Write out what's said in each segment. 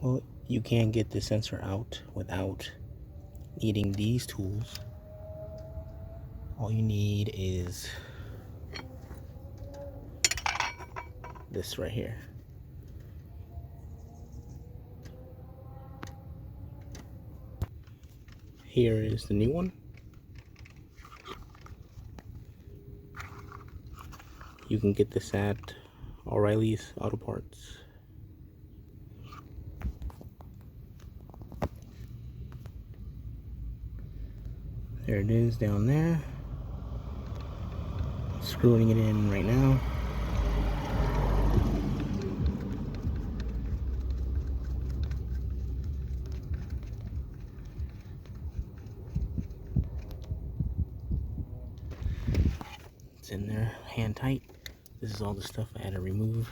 Well, you can get the sensor out without needing these tools. All you need is this right here. Here is the new one. You can get this at O'Reilly's Auto Parts. There it is down there. Screwing it in right now. It's in there, hand tight. This is all the stuff I had to remove.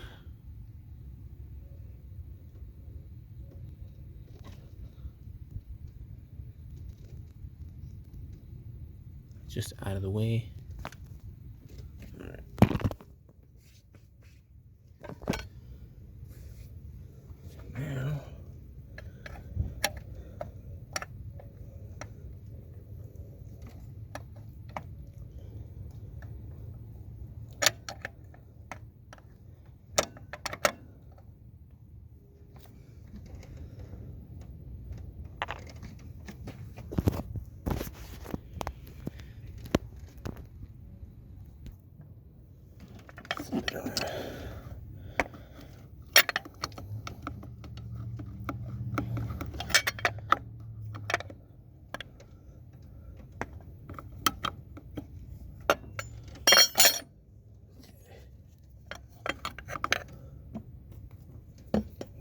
Just out of the way. Alright. Now,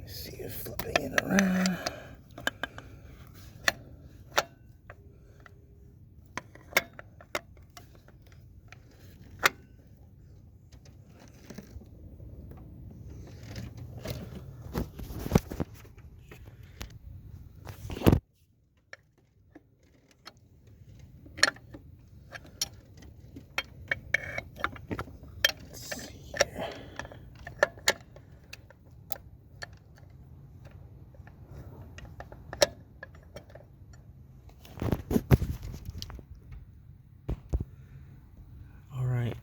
see if flipping it around.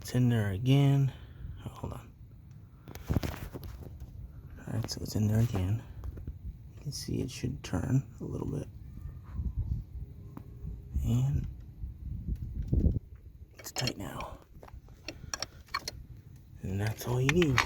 It's in there again. Oh, hold on. Alright, so it's in there again. You can see it should turn a little bit. And it's tight now. And that's all you need.